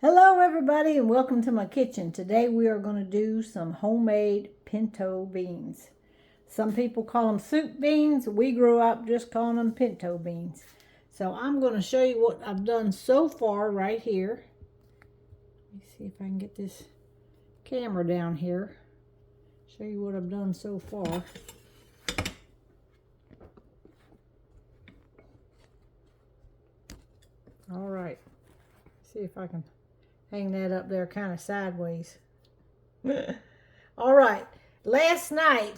Hello everybody and welcome to my kitchen. Today we are going to do some homemade pinto beans. Some people call them soup beans. We grew up just calling them pinto beans. So I'm going to show you what I've done so far right here. Let me see if I can get this camera down here. Show you what I've done so far. All right. See if I can hang that up there kind of sideways. All right. Last night,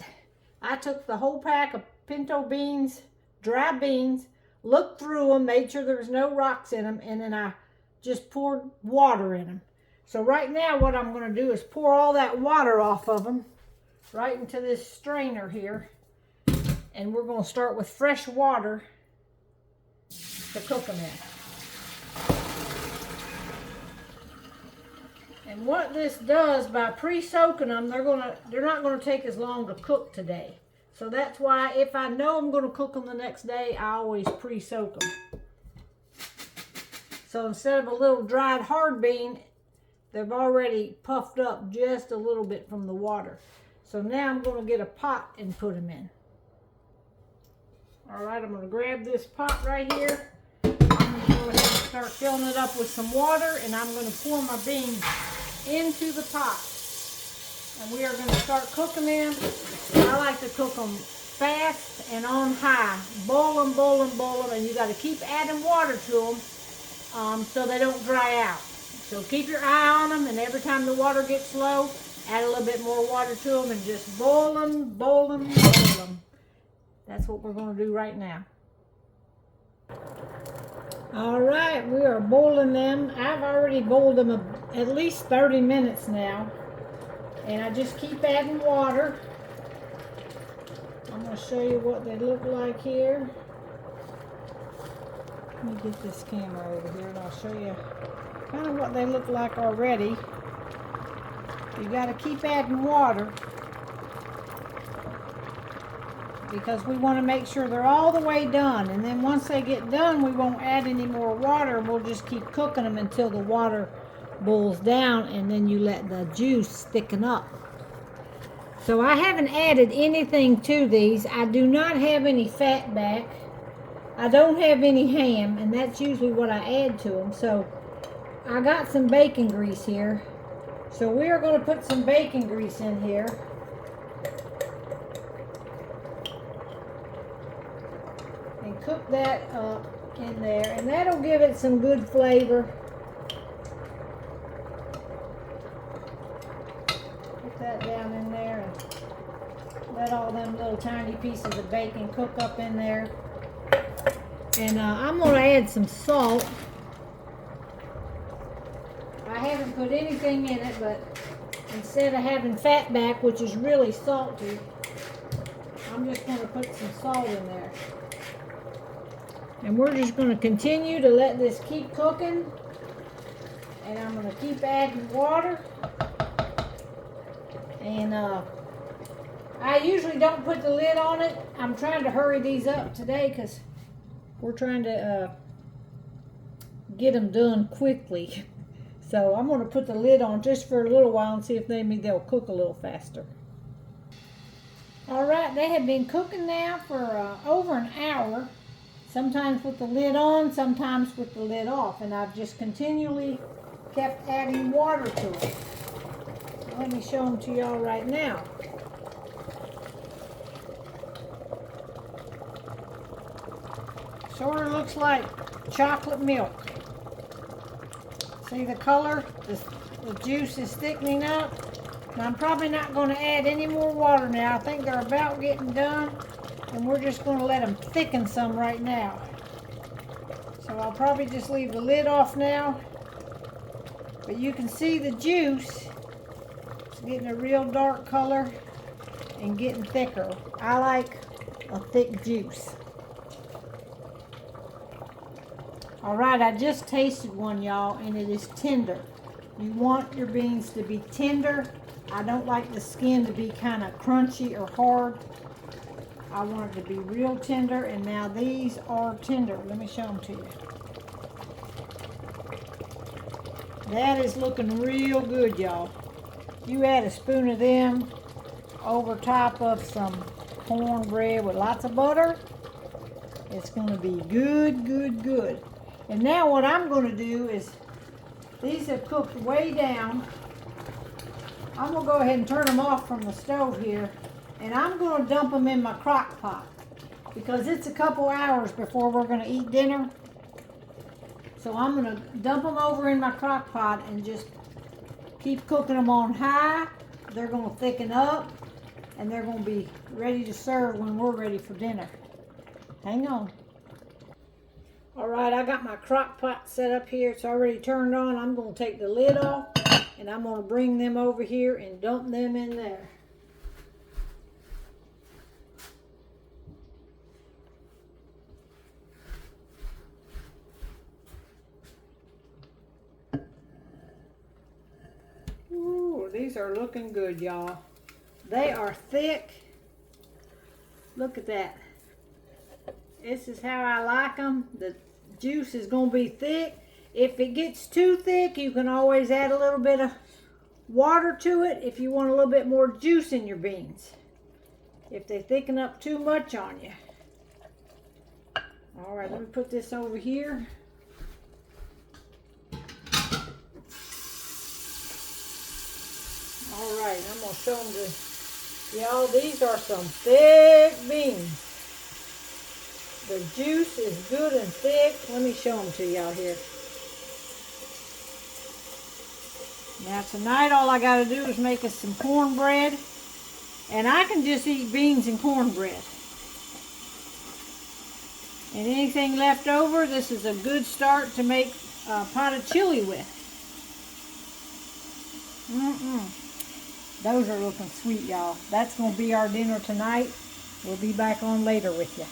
I took the whole pack of pinto beans, dry beans, looked through them, made sure there was no rocks in them, and then I just poured water in them. So right now what I'm going to do is pour all that water off of them right into this strainer here. And we're going to start with fresh water to cook them in. And what this does, by pre-soaking them, they're not going to take as long to cook today. So that's why if I know I'm going to cook them the next day, I always pre-soak them. So instead of a little dried hard bean, they've already puffed up just a little bit from the water. So now I'm going to get a pot and put them in. All right, I'm going to grab this pot right here. I'm going to go ahead and start filling it up with some water, and I'm going to pour my beans into the pot. And we are going to start cooking them. I like to cook them fast and on high. Boil them, boil them, boil them, and you got to keep adding water to them so they don't dry out. So keep your eye on them, and every time the water gets low, add a little bit more water to them and just boil them, boil them, boil them. That's what we're going to do right now. All right, we are boiling them. I've already boiled them at least 30 minutes now. And I just keep adding water. I'm going to show you what they look like here. Let me get this camera over here and I'll show you kind of what they look like already. You got to keep adding water because we want to make sure they're all the way done. And then once they get done, we won't add any more water. We'll just keep cooking them until the water boils down, and then you let the juice thicken up. So I haven't added anything to these. I do not have any fat back. I don't have any ham, and that's usually what I add to them. So I got some bacon grease here. So we are going to put some bacon grease in here. And cook that up in there, and that'll give it some good flavor. Put that down in there and let all them little tiny pieces of bacon cook up in there. And I'm going to add some salt. I haven't put anything in it, but instead of having fat back, which is really salty, I'm just going to put some salt in there. And we're just going to continue to let this keep cooking. And I'm going to keep adding water. And I usually don't put the lid on it. I'm trying to hurry these up today because we're trying to get them done quickly. So I'm going to put the lid on just for a little while and see if maybe they'll cook a little faster. All right, they have been cooking now for over an hour. Sometimes with the lid on, sometimes with the lid off. And I've just continually kept adding water to it. So let me show them to y'all right now. Sort of looks like chocolate milk. See the color? The juice is thickening up. And I'm probably not going to add any more water now. I think they're about getting done. And we're just going to let them thicken some right now. So I'll probably just leave the lid off now. But you can see the juice. It's getting a real dark color and getting thicker. I like a thick juice. Alright, I just tasted one, y'all, and it is tender. You want your beans to be tender. I don't like the skin to be kind of crunchy or hard. I want it to be real tender, and now these are tender. Let me show them to you. That is looking real good, y'all. You add a spoon of them over top of some cornbread with lots of butter. It's going to be good, good, good. And now what I'm going to do is, these have cooked way down. I'm going to go ahead and turn them off from the stove here. And I'm going to dump them in my crock pot, because it's a couple hours before we're going to eat dinner. So I'm going to dump them over in my crock pot and just keep cooking them on high. They're going to thicken up and they're going to be ready to serve when we're ready for dinner. Hang on. All right, I got my crock pot set up here. It's already turned on. I'm going to take the lid off and I'm going to bring them over here and dump them in there. Ooh, these are looking good, y'all. They are thick. Look at that. This is how I like them. The juice is going to be thick. If it gets too thick, you can always add a little bit of water to it if you want a little bit more juice in your beans, if they thicken up too much on you. All right, let me put this over here. All right, I'm going to show them to y'all. These are some thick beans. The juice is good and thick. Let me show them to y'all here. Now tonight all I got to do is make us some cornbread. And I can just eat beans and cornbread. And anything left over, this is a good start to make a pot of chili with. Those are looking sweet, y'all. That's going to be our dinner tonight. We'll be back on later with you.